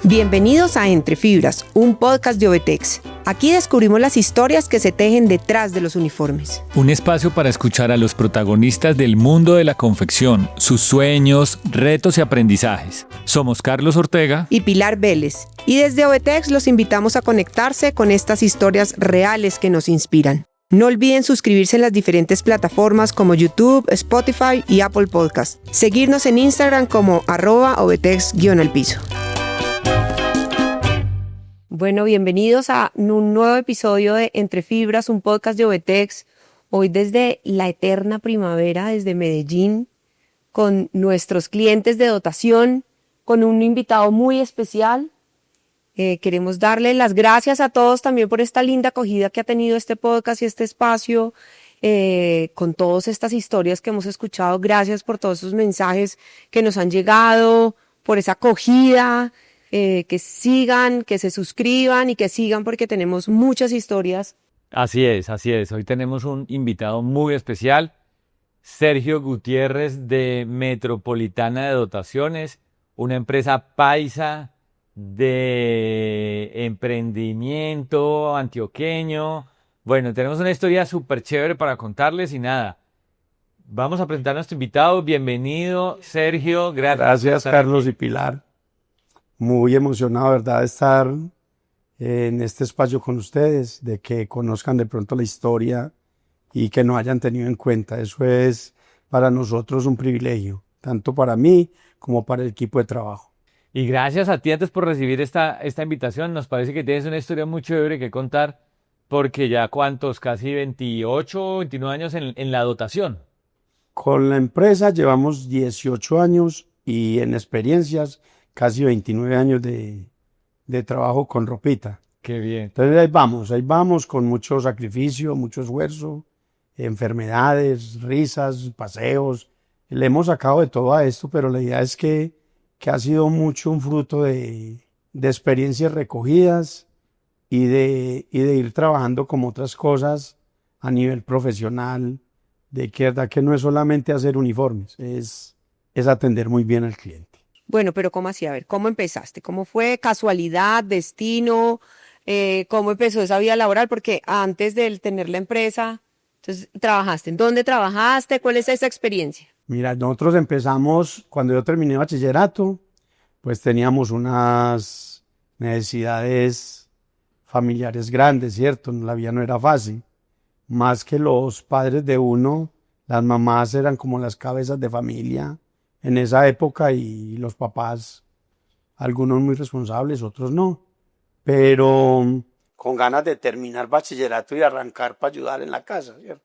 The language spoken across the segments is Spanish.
Bienvenidos a Entre Fibras, un podcast de Ovetex. Aquí descubrimos las historias que se tejen detrás de los uniformes. Un espacio para escuchar a los protagonistas del mundo de la confección, sus sueños, retos y aprendizajes. Somos Carlos Ortega y Pilar Vélez. Y desde Ovetex los invitamos a conectarse con estas historias reales que nos inspiran. No olviden suscribirse en las diferentes plataformas como YouTube, Spotify y Apple Podcast. Seguirnos en Instagram como @Ovetex_al-piso. Bueno, bienvenidos a un nuevo episodio de Entre Fibras, un podcast de Ovetex. Hoy desde la eterna primavera, desde Medellín, con nuestros clientes de dotación, con un invitado muy especial. Queremos darle las gracias a todos también por esta linda acogida que ha tenido este podcast y este espacio, con todas estas historias que hemos escuchado. Gracias por todos esos mensajes que nos han llegado, por esa acogida. Que sigan, que se suscriban y que sigan porque tenemos muchas historias. Así es. Hoy tenemos un invitado muy especial, Sergio Gutiérrez de Metropolitana de Dotaciones, una empresa paisa de emprendimiento antioqueño. Bueno, tenemos una historia súper chévere para contarles y nada. Vamos a presentar a nuestro invitado. Bienvenido, Sergio. Gracias, Carlos y Pilar. Muy emocionado, ¿verdad?, de estar en este espacio con ustedes, de que conozcan de pronto la historia y que nos hayan tenido en cuenta. Eso es para nosotros un privilegio, tanto para mí como para el equipo de trabajo. Y gracias a ti antes por recibir esta invitación. Nos parece que tienes una historia muy chévere que contar, porque ya casi 28, 29 años en la dotación. Con la empresa llevamos 18 años y en experiencias casi 29 años de trabajo con ropita. Qué bien. Entonces ahí vamos con mucho sacrificio, mucho esfuerzo, enfermedades, risas, paseos. Le hemos sacado de todo a esto, pero la idea es que ha sido mucho un fruto de experiencias recogidas y de ir trabajando como otras cosas a nivel profesional, de que verdad que no es solamente hacer uniformes, es atender muy bien al cliente. Bueno, pero ¿cómo así? A ver, ¿cómo empezaste? ¿Cómo fue? ¿Casualidad? ¿Destino? ¿Cómo empezó esa vida laboral? Porque antes de tener la empresa, entonces, ¿trabajaste? ¿En dónde trabajaste? ¿Cuál es esa experiencia? Mira, nosotros empezamos, cuando yo terminé bachillerato, pues teníamos unas necesidades familiares grandes, ¿cierto? La vida no era fácil. Más que los padres de uno, las mamás eran como las cabezas de familia en esa época y los papás, algunos muy responsables, otros no, pero con ganas de terminar bachillerato y arrancar para ayudar en la casa, ¿cierto?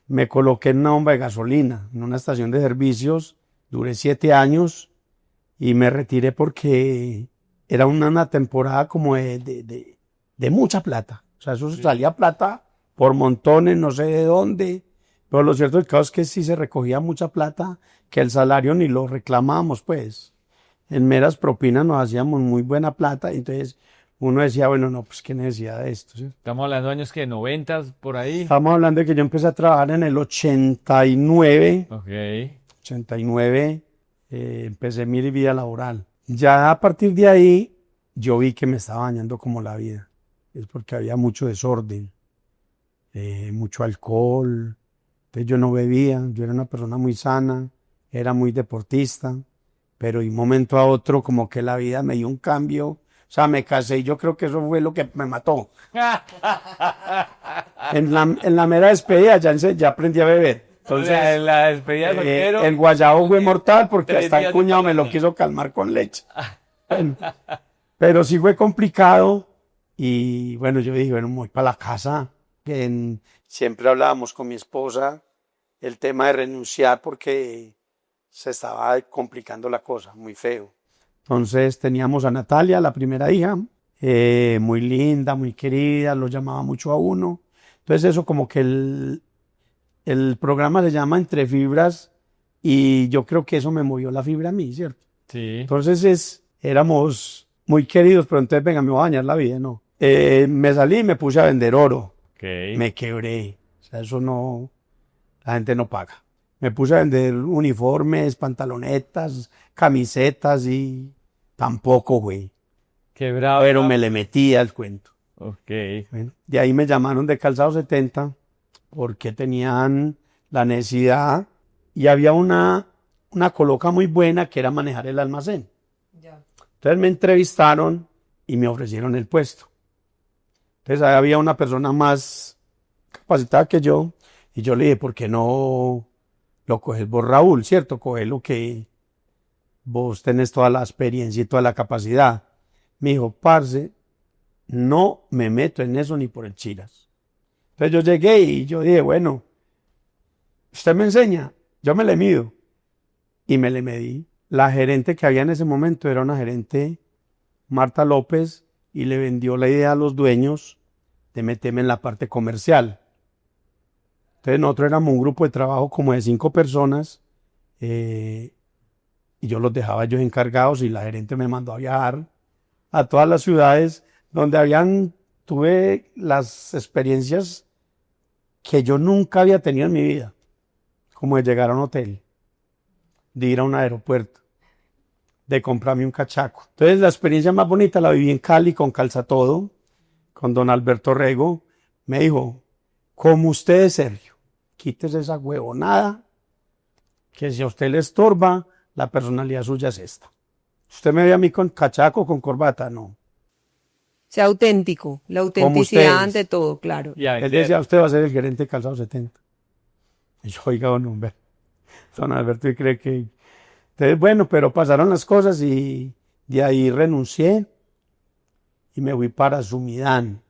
Me coloqué en una bomba de gasolina, en una estación de servicios, duré 7 años y me retiré porque era una temporada como de mucha plata, o sea, eso salía plata por montones, no sé de dónde. Pero lo cierto del caso es que sí se recogía mucha plata, que el salario ni lo reclamábamos, pues. En meras propinas nos hacíamos muy buena plata, y entonces uno decía, bueno, no, pues qué necesidad de esto, ¿sí? Estamos hablando de años que 90 por ahí. Estamos hablando de que yo empecé a trabajar en el 89. Ok. 89, empecé mi vida laboral. Ya a partir de ahí, yo vi que me estaba dañando como la vida. Es porque había mucho desorden, mucho alcohol. Entonces yo no bebía, yo era una persona muy sana, era muy deportista, pero de un momento a otro como que la vida me dio un cambio, o sea, me casé y yo creo que eso fue lo que me mató. En la mera despedida ya aprendí a beber. Entonces, la despedida de soltero, el guayabo fue mortal porque hasta el cuñado me lo quiso calmar con leche. Bueno, pero sí fue complicado y bueno, yo dije, bueno, me voy para la casa. Siempre hablábamos con mi esposa el tema de renunciar porque se estaba complicando la cosa, muy feo. Entonces teníamos a Natalia, la primera hija, muy linda, muy querida, lo llamaba mucho a uno. Entonces eso como que el programa se llama Entre Fibras y yo creo que eso me movió la fibra a mí, ¿cierto? Sí. Entonces éramos muy queridos, pero entonces venga, me voy a dañar la vida, ¿no? Me salí y me puse a vender oro. Okay. Me quebré, o sea, eso no, la gente no paga. Me puse a vender uniformes, pantalonetas, camisetas y tampoco, güey. Qué bravo. pero me le metí al cuento. Ok. Bueno, de ahí me llamaron de Calzado 70 porque tenían la necesidad y había una coloca muy buena que era manejar el almacén. Entonces me entrevistaron y me ofrecieron el puesto. Entonces ahí había una persona más capacitada que yo y yo le dije, ¿por qué no lo coges vos, Raúl? ¿Cierto? Coges lo que vos tenés toda la experiencia y toda la capacidad. Me dijo, parce, no me meto en eso ni por el chiras. Entonces yo llegué y yo dije, bueno, usted me enseña, yo me le mido. Y me le medí. La gerente que había en ese momento era una gerente, Marta López, y le vendió la idea a los dueños de meterme en la parte comercial. Entonces nosotros éramos un grupo de trabajo como de 5 personas y yo los dejaba ellos encargados y la gerente me mandó a viajar a todas las ciudades donde tuve las experiencias que yo nunca había tenido en mi vida, como de llegar a un hotel, de ir a un aeropuerto, de comprarme un cachaco. Entonces la experiencia más bonita la viví en Cali con Calzatodo, con don Alberto Rego. Me dijo, como usted es Sergio, quítese esa huevonada, que si a usted le estorba, la personalidad suya es esta. Usted me ve a mí con cachaco, con corbata, no. Sea auténtico, la Como autenticidad ustedes. ante todo, claro. Y a Él vender. decía, usted va a ser el gerente de Calzado 70. Y yo, oiga, don Alberto, ¿y cree que...? Entonces, bueno, pero pasaron las cosas y de ahí renuncié y me fui para Sumidán.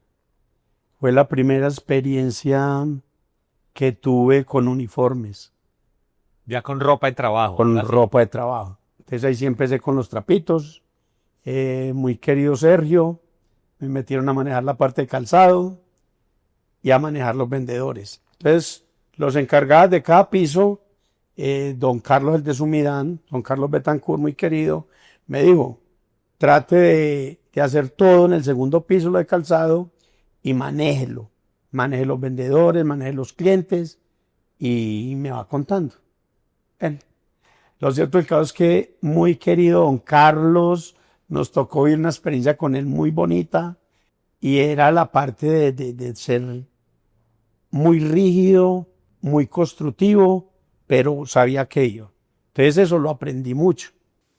Fue la primera experiencia que tuve con uniformes, Ya con ropa de trabajo. con ¿verdad? ropa de trabajo. Entonces ahí sí empecé con los trapitos. Muy querido Sergio, me metieron a manejar la parte de calzado y a manejar los vendedores. Entonces, los encargados de cada piso, don Carlos el de Sumidán, don Carlos Betancourt, muy querido, me dijo, trate de hacer todo en el segundo piso, lo de calzado, y manéjelo. Maneje los vendedores, maneje los clientes, y me va contando. Bueno, lo cierto del caso es que muy querido don Carlos, nos tocó vivir una experiencia con él muy bonita, y era la parte de ser muy rígido, muy constructivo, pero sabía que yo. Entonces eso lo aprendí mucho.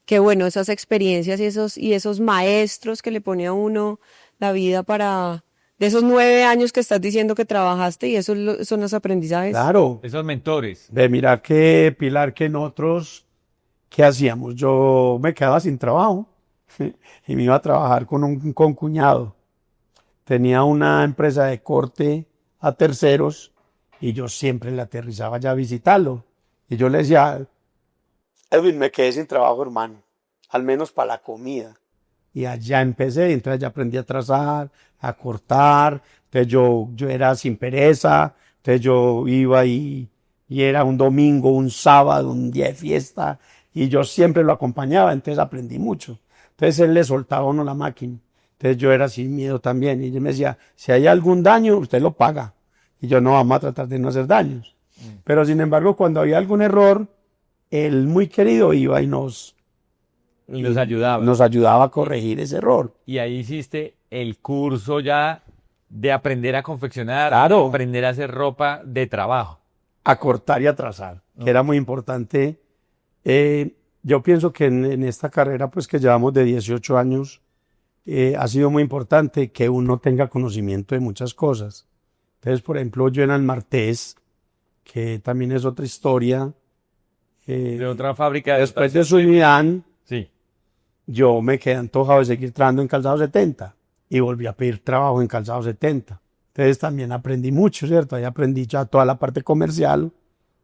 Qué bueno, esas experiencias y esos maestros que le pone a uno la vida para, de esos 9 años que estás diciendo que trabajaste y esos son los aprendizajes. Claro. Esos mentores. Ve, mira que Pilar, que nosotros, ¿qué hacíamos? Yo me quedaba sin trabajo y me iba a trabajar con un concuñado. Tenía una empresa de corte a terceros y yo siempre le aterrizaba ya a visitarlo. Y yo le decía, Edwin, me quedé sin trabajo, hermano, al menos para la comida. Y allá empecé, entonces ya aprendí a trazar, a cortar, entonces yo era sin pereza, entonces yo iba y era un domingo, un sábado, un día de fiesta, y yo siempre lo acompañaba, entonces aprendí mucho. Entonces él le soltaba a uno la máquina, entonces yo era sin miedo también, y él me decía, si hay algún daño, usted lo paga, y yo no, vamos a tratar de no hacer daños. Pero sin embargo, cuando había algún error, él muy querido iba y Los ayudaba. nos ayudaba a corregir ese error. Y ahí hiciste el curso ya de aprender a confeccionar, Claro. aprender a hacer ropa de trabajo. A cortar y a trazar, que era muy importante. Yo pienso que en esta carrera pues que llevamos de 18 años, ha sido muy importante que uno tenga conocimiento de muchas cosas. Entonces, por ejemplo, yo en Almartés, que también es otra historia, De otra fábrica. después de Sumidán, Sí. yo me quedé antojado de seguir trabajando en Calzado 70 y volví a pedir trabajo en Calzado 70. Entonces también aprendí mucho, ¿cierto? Ahí aprendí ya toda la parte comercial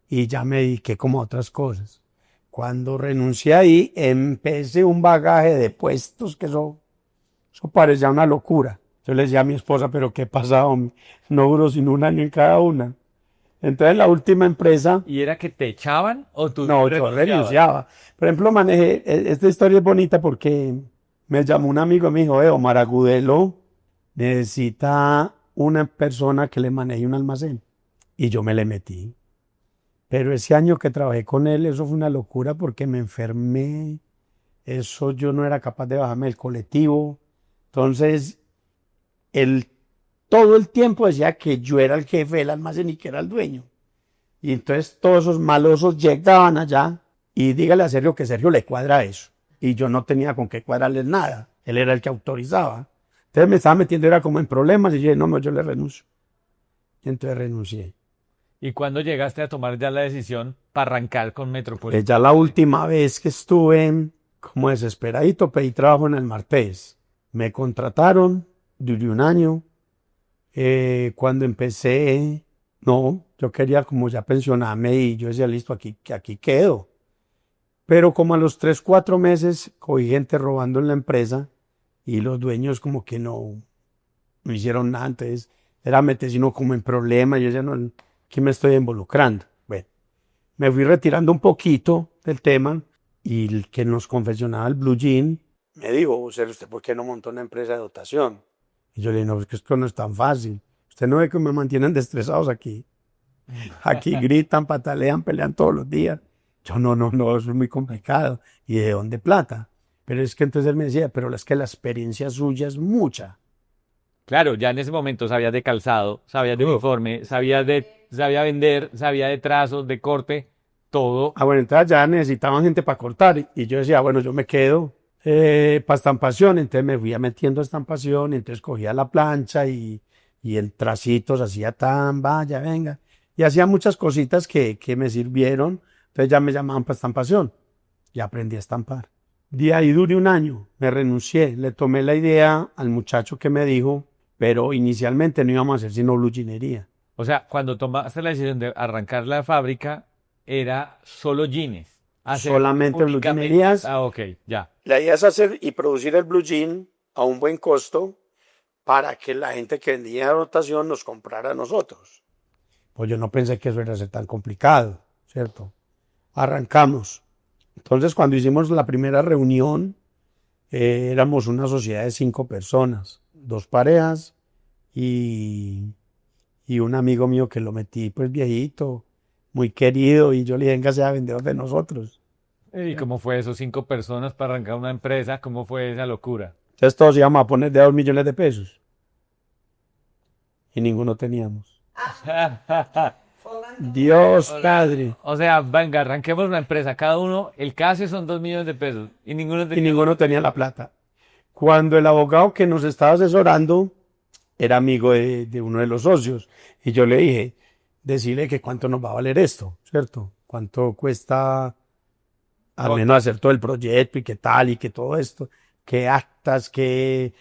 y ya me dediqué como a otras cosas. Cuando renuncié ahí, empecé un bagaje de puestos que eso parecía una locura. Yo le decía a mi esposa, pero ¿qué pasa, hombre? No duró sino un año en cada una. Entonces la última empresa, ¿Y era que te echaban o tú no, yo renunciabas? renunciaba. Por ejemplo, esta historia es bonita porque me llamó un amigo y me dijo, Omar Agudelo necesita una persona que le maneje un almacén. Y yo me le metí. Pero ese año que trabajé con él, eso fue una locura porque me enfermé. Eso yo no era capaz de bajarme del colectivo. Entonces, él todo el tiempo decía que yo era el jefe del almacén y que era el dueño. Y entonces todos esos malosos llegaban allá y dígale a Sergio que Sergio le cuadra eso. Y yo no tenía con qué cuadrarles nada. Él era el que autorizaba. Entonces me estaba metiendo, era como en problemas, y yo dije, no, yo le renuncio. Y entonces renuncié. ¿Y cuándo llegaste a tomar ya la decisión para arrancar con Metropolitana? Ya la última vez que estuve como desesperadito, pedí trabajo en el Martés. Me contrataron, duré un año. Cuando empecé, no, yo quería como ya pensionarme y yo decía, listo, aquí quedo. Pero como a los 3, 4 meses cogí gente robando en la empresa y los dueños como que no hicieron nada. Entonces era meterse uno como en problemas. Yo decía, no, aquí me estoy involucrando. Bueno, me fui retirando un poquito del tema y el que nos confeccionaba el Blue Jean me dijo, ¿usted por qué no montó una empresa de dotación? Y yo le dije, no, es que esto no es tan fácil. Usted no ve que me mantienen estresados aquí. Aquí gritan, patalean, pelean todos los días. Yo, no, eso es muy complicado. ¿Y de dónde plata? Pero es que entonces él me decía, pero es que la experiencia suya es mucha. Claro, ya en ese momento sabías de calzado, sabías de uniforme, sabía vender, sabía de trazos, de corte, todo. Bueno, entonces ya necesitaban gente para cortar. Y yo decía, bueno, yo me quedo para estampación. Entonces me fui metiendo a estampación. Entonces cogía la plancha y en tracitos hacía vaya, venga. Y hacía muchas cositas que me sirvieron. Entonces ya me llamaban para estampación. Y aprendí a estampar. De ahí duré un año. Me renuncié. Le tomé la idea al muchacho que me dijo, pero inicialmente no íbamos a hacer sino blue jeanería. O sea, cuando tomaste la decisión de arrancar la fábrica, era solo jeans. Solamente blue jeanerías. Ah, ok, ya. La idea es hacer y producir el blue jean a un buen costo para que la gente que vendía rotación nos comprara a nosotros. Pues yo no pensé que eso iba a ser tan complicado, ¿cierto? Arrancamos. Entonces, cuando hicimos la primera reunión, éramos una sociedad de 5 personas, 2 parejas y un amigo mío que lo metí, pues viejito, muy querido, y yo le dije, venga, sea vendedor de nosotros. ¿Y cómo fue eso? 5 personas para arrancar una empresa, ¿cómo fue esa locura? Entonces todos íbamos a poner de 2 millones de pesos. Y ninguno teníamos. Dios Padre. O sea, venga, arranquemos una empresa. Cada uno, el caso son 2 millones de pesos. Y ninguno tenía la plata. Cuando el abogado que nos estaba asesorando era amigo de uno de los socios. Y yo le dije, decirle que cuánto nos va a valer esto, ¿cierto? Cuánto cuesta al menos hacer todo el proyecto y qué tal y que todo esto. Qué actas, qué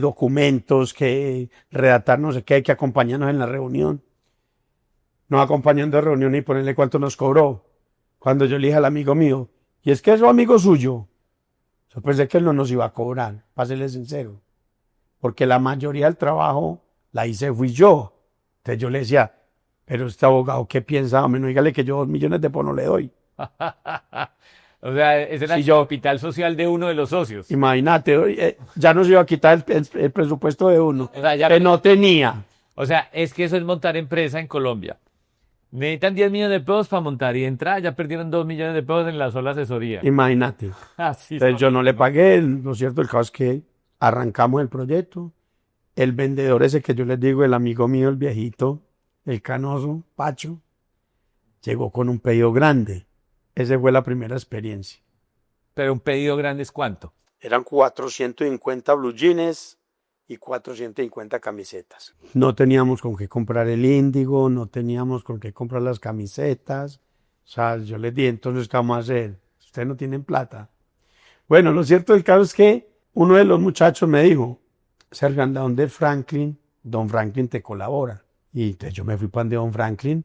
documentos, qué redactar, no sé qué, hay que acompañarnos en la reunión. Nos acompañando a reunión y ponerle cuánto nos cobró. Cuando yo le dije al amigo mío, y es que es amigo suyo, yo pensé que él no nos iba a cobrar, para serle sincero. Porque la mayoría del trabajo la hice fui yo. Entonces yo le decía, pero este abogado, ¿qué piensa? Hombre, no dígale que yo 2 millones de pesos no le doy. O sea, ese era el capital social de uno de los socios. Imagínate, ya nos iba a quitar el presupuesto de uno, o sea, que no tenía. O sea, es que eso es montar empresa en Colombia. Necesitan 10 millones de pesos para montar y entrar, ya perdieron 2 millones de pesos en la sola asesoría. Imagínate. Entonces yo no le pagué, lo cierto, el caso es que arrancamos el proyecto. El vendedor ese que yo les digo, el amigo mío, el viejito, el canoso, Pacho, llegó con un pedido grande. Esa fue la primera experiencia. ¿Pero un pedido grande es cuánto? Eran 450 blue jeans y 450 camisetas. No teníamos con qué comprar el índigo, no teníamos con qué comprar las camisetas. O sea, yo les dije, entonces, ¿qué vamos a hacer? Ustedes no tienen plata. Bueno, lo cierto del caso es que uno de los muchachos me dijo, Sergio, anda donde Franklin, Don Franklin te colabora. Y entonces yo me fui para donde Don Franklin,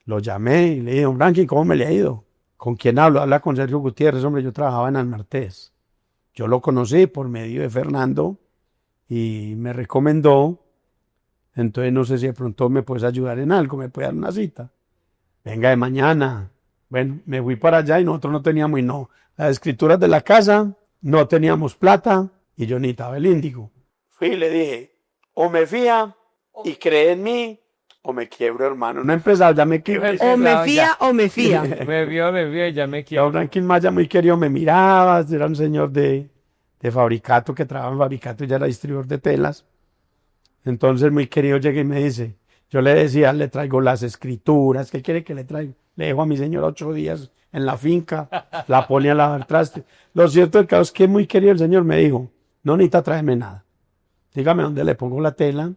lo llamé y le dije, Don Franklin, ¿cómo me le ha ido? ¿Con quién hablo? Habla con Sergio Gutiérrez, hombre, yo trabajaba en Almartés. Yo lo conocí por medio de Fernando y me recomendó. Entonces no sé si de pronto me puedes ayudar en algo, me puedes dar una cita. Venga de mañana. Bueno, me fui para allá y nosotros no teníamos, las escrituras de la casa, no teníamos plata y yo necesitaba el índigo. Fui y le dije, o me fía y cree en mí, o me quiebro, hermano. No he empezado, ya me quiebro. O me fía o me fía. me vio y ya me quiebro. Franklin Maya, muy querido, me miraba, era un señor de de Fabricato, que trabajaba en Fabricato y ya era distribuidor de telas. Entonces, muy querido, llega y me dice, yo le decía, le traigo las escrituras, ¿qué quiere que le traiga? Le dejo a mi señora 8 días en la finca, la pone a lavar traste. Lo cierto del caso es que muy querido el señor me dijo, no necesita traerme nada. Dígame dónde le pongo la tela,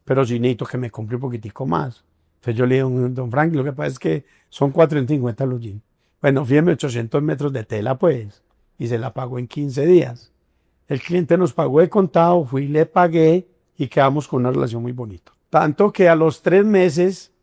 pero sí necesito que me compre un poquitico más. Entonces yo le dije, don Frank, lo que pasa es que son 450 los jeans. Bueno, fíjeme 800 metros de tela, pues, y se la pagó en 15 días. El cliente nos pagó de contado, fui y le pagué y quedamos con una relación muy bonita. Tanto que a los 3 meses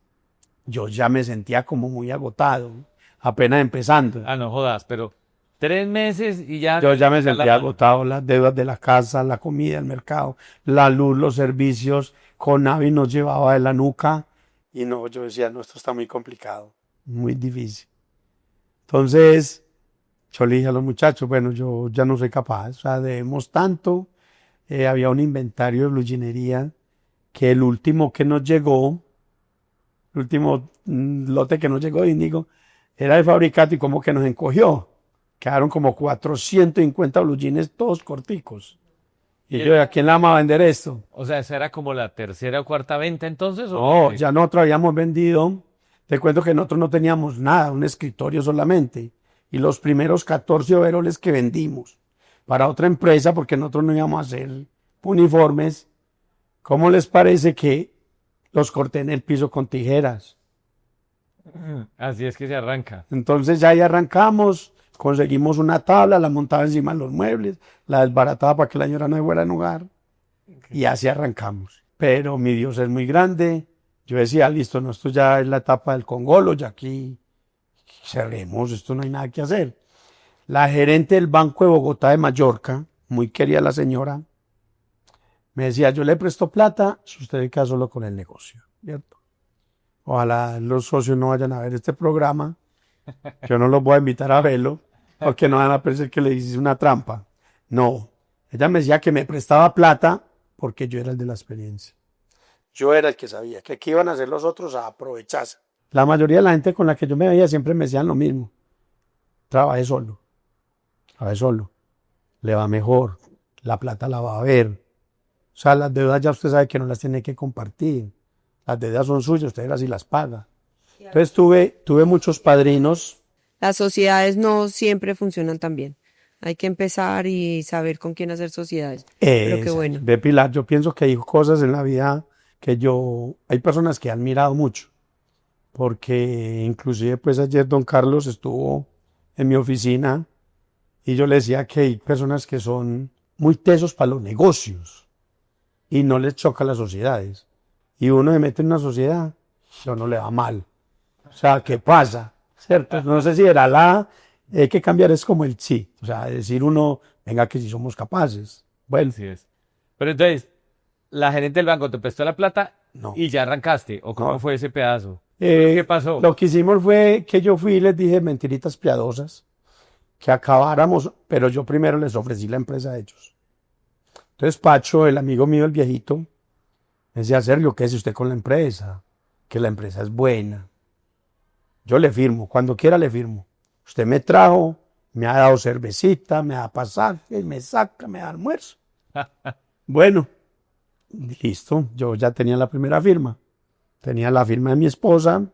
yo ya me sentía como muy agotado, apenas empezando. Ah, no jodas, pero 3 meses y ya... Yo ya me sentía agotado, las deudas de la casa, la comida, el mercado, la luz, los servicios. Conavi nos llevaba de la nuca y no, yo decía, no, esto está muy complicado, muy difícil. Entonces, yo le dije a los muchachos, bueno, yo ya no soy capaz, o sea, debemos tanto. Había un inventario de bluginería que el último que nos llegó, el último lote que nos llegó de Índigo, era de Fabricato y como que nos encogió. Quedaron como 450 blue jeans todos corticos. Y yo, ¿a quién le vamos a vender esto? O sea, ¿esa era como la tercera o cuarta venta entonces? No, ya nosotros habíamos vendido. Te cuento que nosotros no teníamos nada, un escritorio solamente. Y los primeros 14 overoles que vendimos para otra empresa, porque nosotros no íbamos a hacer uniformes, ¿cómo les parece que los corté en el piso con tijeras? Así es que se arranca. Entonces ya ahí arrancamos. Conseguimos una tabla, la montaba encima de los muebles, la desbarataba para que la señora no se fuera a enojar. Y así arrancamos. Pero mi Dios es muy grande. Yo decía, listo, no, esto ya es la etapa del congolo, ya aquí cerremos, esto no hay nada que hacer. La gerente del Banco de Bogotá de Mallorca, muy querida la señora, me decía, yo le presto plata si usted se queda solo con el negocio, ¿cierto? Ojalá los socios no vayan a ver este programa. Yo no los voy a invitar a verlo, porque no van a pensar que le hice una trampa. No, ella me decía que me prestaba plata porque yo era el de la experiencia. Yo era el que sabía que aquí iban a hacer los otros a aprovecharse. La mayoría de la gente con la que yo me veía siempre me decían lo mismo. Trabaje solo, le va mejor, la plata la va a ver. O sea, las deudas ya usted sabe que no las tiene que compartir. Las deudas son suyas, usted así las paga. Entonces tuve muchos padrinos. Las sociedades no siempre funcionan tan bien. Hay que empezar y saber con quién hacer sociedades. Pero qué bueno. Ve, Pilar, yo pienso que hay cosas en la vida que hay personas que han admirado mucho. Porque inclusive pues ayer don Carlos estuvo en mi oficina y yo le decía que hay personas que son muy tesos para los negocios y no les choca las sociedades. Y uno se mete en una sociedad y a uno le va mal. O sea, ¿qué pasa? ¿Cierto? No sé si era hay que cambiar, es como el sí. O sea, decir uno, venga que si somos capaces. Bueno. Así es. Pero entonces, la gerente del banco te prestó la plata No. y ya arrancaste. ¿O cómo No. fue ese pedazo? ¿Qué pasó? Lo que hicimos fue que yo fui y les dije mentiritas piadosas, que acabáramos, pero yo primero les ofrecí la empresa a ellos. Entonces Pacho, el amigo mío, el viejito, me decía, Sergio, ¿qué hace usted con la empresa? Que la empresa es buena. Yo le firmo, cuando quiera le firmo. Usted me trajo, me ha dado cervecita, me da pasaje, me saca, me da almuerzo. Bueno, listo, yo ya tenía la primera firma. Tenía la firma de mi esposa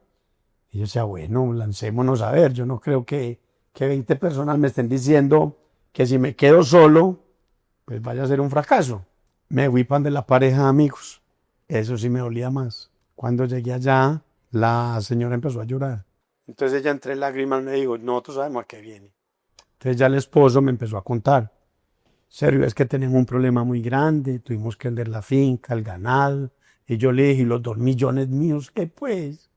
y yo decía, bueno, lancémonos a ver. Yo no creo que 20 personas me estén diciendo que si me quedo solo, pues vaya a ser un fracaso. Me fui pan de la pareja de amigos. Eso sí me dolía más. Cuando llegué allá, la señora empezó a llorar. Entonces ella entre lágrimas me dijo, nosotros sabemos a qué viene. Entonces ya el esposo me empezó a contar. Sergio, es que tenemos un problema muy grande, tuvimos que vender la finca, el ganado. Y yo le dije, ¿y los 2 millones míos qué pues?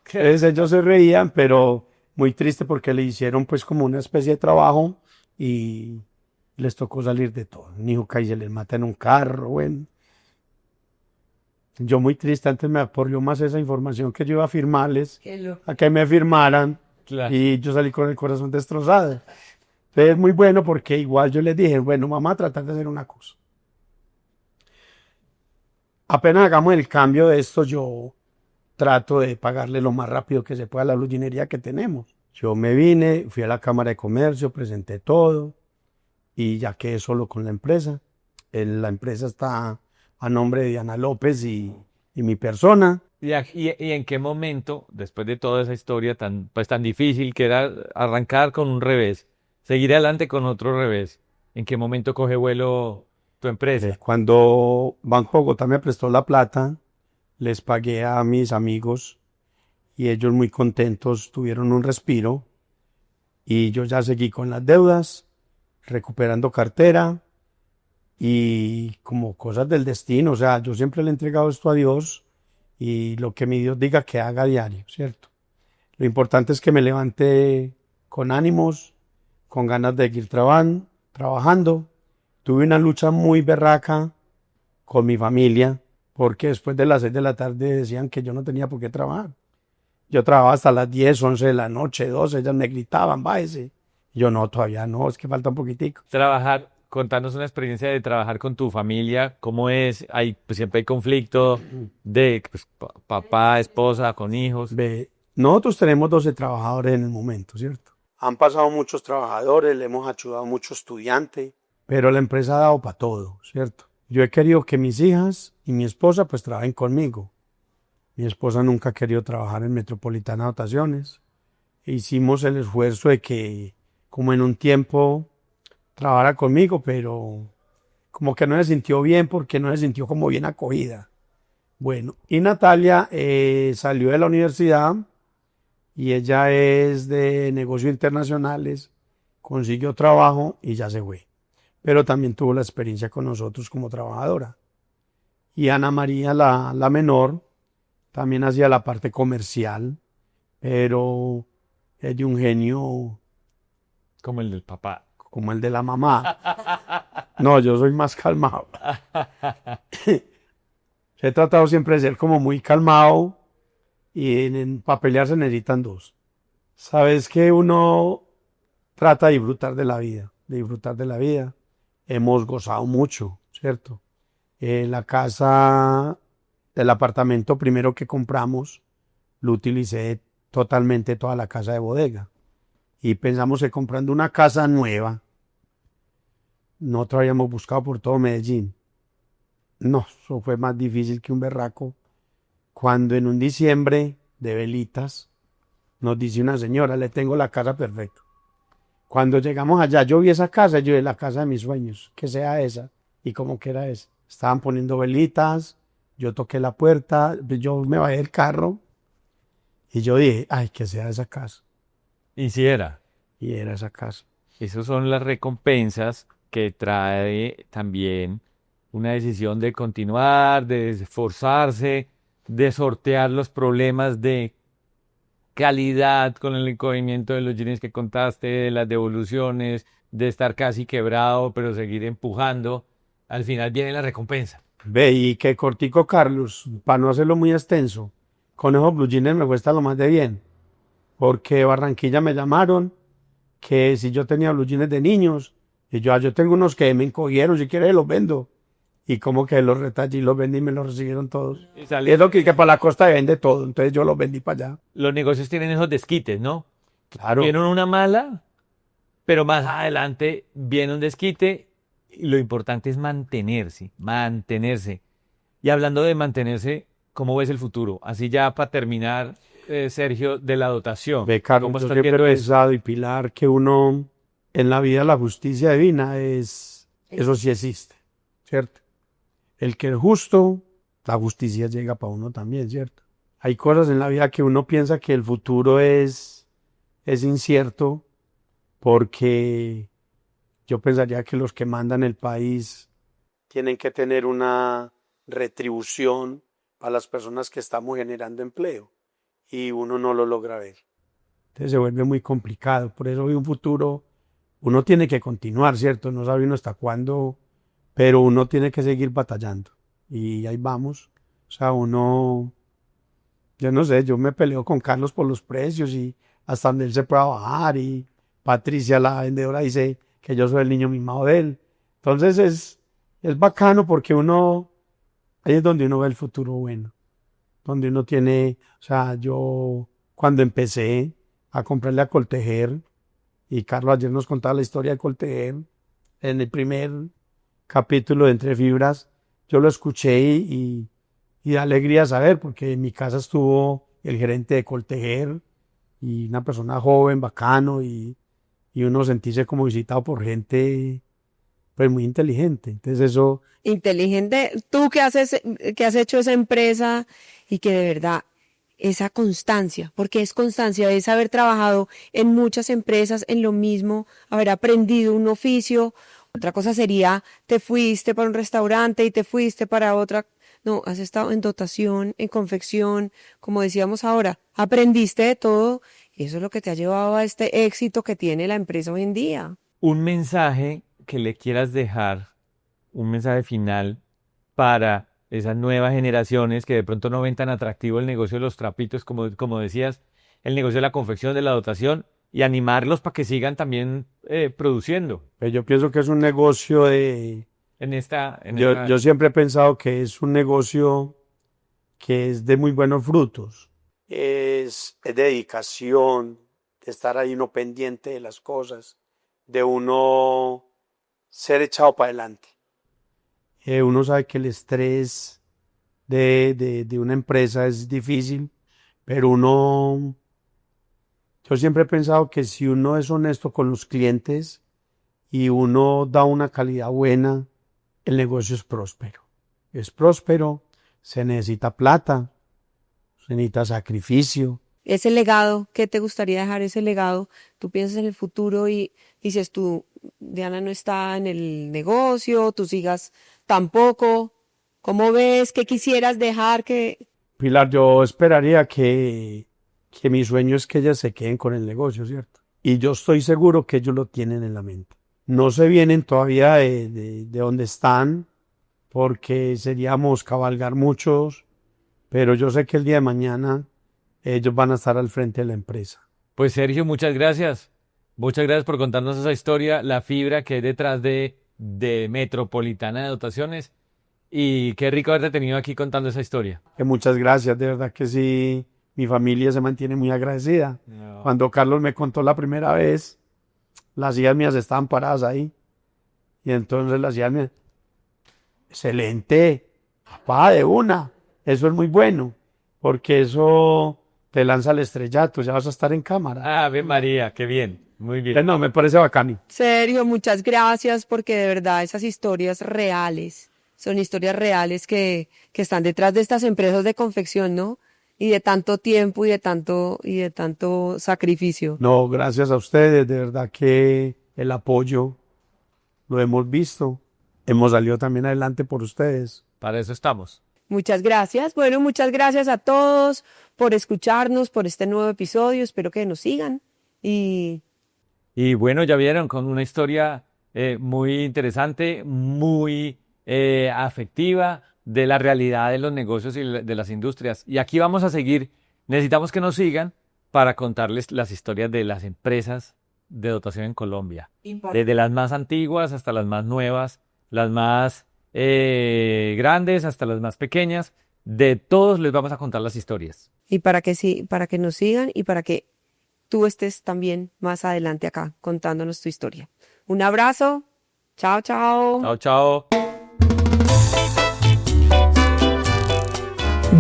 Entonces ellos se reían, pero muy triste porque le hicieron pues como una especie de trabajo y les tocó salir de todo. Un hijo cae y se les mata en un carro, bueno. Yo muy triste, antes me apoyó más esa información que yo iba a firmarles, a que me firmaran, Claro. y yo salí con el corazón destrozado. Entonces es muy bueno porque igual yo les dije, bueno, vamos a tratar de hacer una cosa. Apenas hagamos el cambio de esto, yo trato de pagarle lo más rápido que se pueda a la bluginería que tenemos. Yo me vine, fui a la Cámara de Comercio, presenté todo y ya quedé solo con la empresa. La empresa está a nombre de Diana López y mi persona. ¿Y en qué momento, después de toda esa historia tan difícil que era arrancar con un revés, seguir adelante con otro revés, en qué momento coge vuelo tu empresa? Cuando Banco Bogotá me prestó la plata, les pagué a mis amigos y ellos muy contentos tuvieron un respiro y yo ya seguí con las deudas, recuperando cartera y como cosas del destino. O sea, yo siempre le he entregado esto a Dios y lo que mi Dios diga que haga diario, ¿cierto? Lo importante es que me levante con ánimos, con ganas de seguir trabajando. Tuve una lucha muy berraca con mi familia, porque después de las 6 de la tarde decían que yo no tenía por qué trabajar. Yo trabajaba hasta las 10, 11 de la noche, 12, ellas me gritaban, bájese. Y yo no, todavía no, es que falta un poquitico. Contanos una experiencia de trabajar con tu familia, ¿cómo es? Pues siempre hay conflicto de pues, papá, esposa, con hijos. Nosotros tenemos 12 trabajadores en el momento, ¿cierto? Han pasado muchos trabajadores, le hemos ayudado a muchos estudiantes, pero la empresa ha dado para todo, ¿cierto? Yo he querido que mis hijas y mi esposa pues trabajen conmigo. Mi esposa nunca ha querido trabajar en Metropolitana Dotaciones. Hicimos el esfuerzo de que, como en un tiempo, trabajara conmigo, pero como que no se sintió bien porque no se sintió como bien acogida. Bueno, y Natalia salió de la universidad y ella es de negocios internacionales, consiguió trabajo y ya se fue. Pero también tuvo la experiencia con nosotros como trabajadora. Y Ana María, la menor, también hacía la parte comercial, pero es de un genio Como el del papá. como el de la mamá. No, yo soy más calmado. He tratado siempre de ser como muy calmado y para pelear se necesitan dos. Sabes que uno trata de disfrutar de la vida, de disfrutar de la vida. Hemos gozado mucho, ¿cierto? La casa, el apartamento primero que compramos, lo utilicé totalmente toda la casa de bodega. Y pensamos que comprando una casa nueva, nosotros habíamos buscado por todo Medellín. No, eso fue más difícil que un berraco. Cuando en un diciembre de velitas nos dice una señora, le tengo la casa perfecta. Cuando llegamos allá, yo vi esa casa, yo vi la casa de mis sueños, que sea esa. ¿Y cómo que era esa? Estaban poniendo velitas, yo toqué la puerta, yo me bajé del carro y yo dije, ay, que sea esa casa. Y si era. Y era esa casa. Esas son las recompensas que trae también una decisión de continuar, de esforzarse, de sortear los problemas de calidad con el encobrimiento de los jeans que contaste, de las devoluciones, de estar casi quebrado, pero seguir empujando. Al final viene la recompensa. Ve, y que cortico, Carlos, para no hacerlo muy extenso, con esos blue jeans me cuesta lo más de bien, porque de Barranquilla me llamaron que si yo tenía blue jeans de niños, y yo tengo unos que me encogieron, si quieres los vendo. Y como que los retallé y los vendí y me los recibieron todos. Y Es lo que para la costa vende todo, entonces yo los vendí para allá. los negocios tienen esos desquites, ¿no? Claro. Viene una mala, pero más adelante viene un desquite y lo importante es mantenerse, mantenerse. Y hablando de mantenerse, ¿cómo ves el futuro? Así ya para terminar, Sergio, de la dotación. Ve, Carlos, ¿Cómo yo estás siempre he viendo eso? pensado, y Pilar, que uno, en la vida la justicia divina eso sí existe, ¿cierto? El que es justo, la justicia llega para uno también, ¿cierto? Hay cosas en la vida que uno piensa que el futuro es incierto, porque yo pensaría que los que mandan el país tienen que tener una retribución para las personas que estamos generando empleo y uno no lo logra ver. Entonces se vuelve muy complicado. Por eso hoy un futuro, uno tiene que continuar, ¿cierto? No sabe uno hasta cuándo, pero uno tiene que seguir batallando. Y ahí vamos. O sea, uno, yo no sé, yo me peleo con Carlos por los precios y hasta donde él se pueda bajar. Y Patricia, la vendedora, dice que yo soy el niño mimado de él. Entonces es bacano porque uno, ahí es donde uno ve el futuro bueno. Donde uno tiene, o sea, yo cuando empecé a comprarle a Coltejer, y Carlos ayer nos contaba la historia de Coltejer, en el primer capítulo de Entre Fibras, yo lo escuché y da alegría saber, porque en mi casa estuvo el gerente de Coltejer y una persona joven, bacano, y uno sentirse como visitado por gente pues muy inteligente. Entonces eso... Inteligente, tú que has hecho esa empresa y que de verdad esa constancia, porque es constancia, es haber trabajado en muchas empresas en lo mismo, haber aprendido un oficio. Otra cosa sería, te fuiste para un restaurante y te fuiste para otra. No, has estado en dotación, en confección, como decíamos ahora, aprendiste de todo y eso es lo que te ha llevado a este éxito que tiene la empresa hoy en día. Un mensaje que le quieras dejar, un mensaje final para esas nuevas generaciones que de pronto no ven tan atractivo el negocio de los trapitos, como decías, el negocio de la confección, de la dotación, y animarlos para que sigan también produciendo. Yo pienso que es un negocio de... Yo siempre he pensado que es un negocio que es de muy buenos frutos. Es dedicación, de estar ahí uno pendiente de las cosas, de uno ser echado para adelante. Uno sabe que el estrés de una empresa es difícil, pero yo siempre he pensado que si uno es honesto con los clientes y uno da una calidad buena, el negocio es próspero. Es próspero, se necesita plata, se necesita sacrificio. Ese legado, ¿qué te gustaría dejar ese legado? Tú piensas en el futuro y dices tú, Diana no está en el negocio, tus hijas tampoco. ¿Cómo ves? ¿Qué quisieras dejar? Pilar, yo esperaría que mi sueño es que ellas se queden con el negocio, ¿cierto? Y yo estoy seguro que ellos lo tienen en la mente. No se vienen todavía de donde están, porque seríamos cabalgar muchos, pero yo sé que el día de mañana ellos van a estar al frente de la empresa. Pues Sergio, muchas gracias. Muchas gracias por contarnos esa historia, la fibra que hay detrás de Metropolitana de Dotaciones. Y qué rico haberte tenido aquí contando esa historia. Muchas gracias, de verdad que sí, mi familia se mantiene muy agradecida. No. Cuando Carlos me contó la primera vez, las hijas mías estaban paradas ahí. Y entonces las hijas mías, excelente, papá, de una, eso es muy bueno, porque eso te lanza al estrellato, ya vas a estar en cámara. Ave María, qué bien, muy bien. No, me parece bacano. Sergio, muchas gracias, porque de verdad esas historias reales, son historias reales que están detrás de estas empresas de confección, ¿no? Y de tanto tiempo y de tanto sacrificio. No, gracias a ustedes, de verdad que el apoyo lo hemos visto. Hemos salido también adelante por ustedes. Para eso estamos. Muchas gracias. Bueno, muchas gracias a todos por escucharnos, por este nuevo episodio. Espero que nos sigan. Y bueno, ya vieron, con una historia muy interesante, muy afectiva, de la realidad de los negocios y de las industrias. Y aquí vamos a seguir. Necesitamos que nos sigan para contarles las historias de las empresas de dotación en Colombia. Desde las más antiguas hasta las más nuevas, las más grandes hasta las más pequeñas. De todos les vamos a contar las historias. Y para que nos sigan y para que tú estés también más adelante acá contándonos tu historia. Un abrazo. Chao, chao. Chao, chao.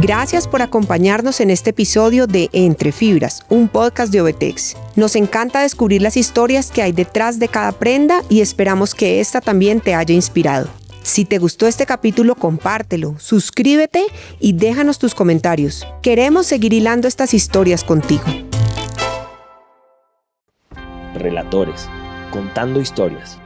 Gracias por acompañarnos en este episodio de Entre Fibras, un podcast de Ovetex. Nos encanta descubrir las historias que hay detrás de cada prenda y esperamos que esta también te haya inspirado. Si te gustó este capítulo, compártelo, suscríbete y déjanos tus comentarios. Queremos seguir hilando estas historias contigo. Relatores, contando historias.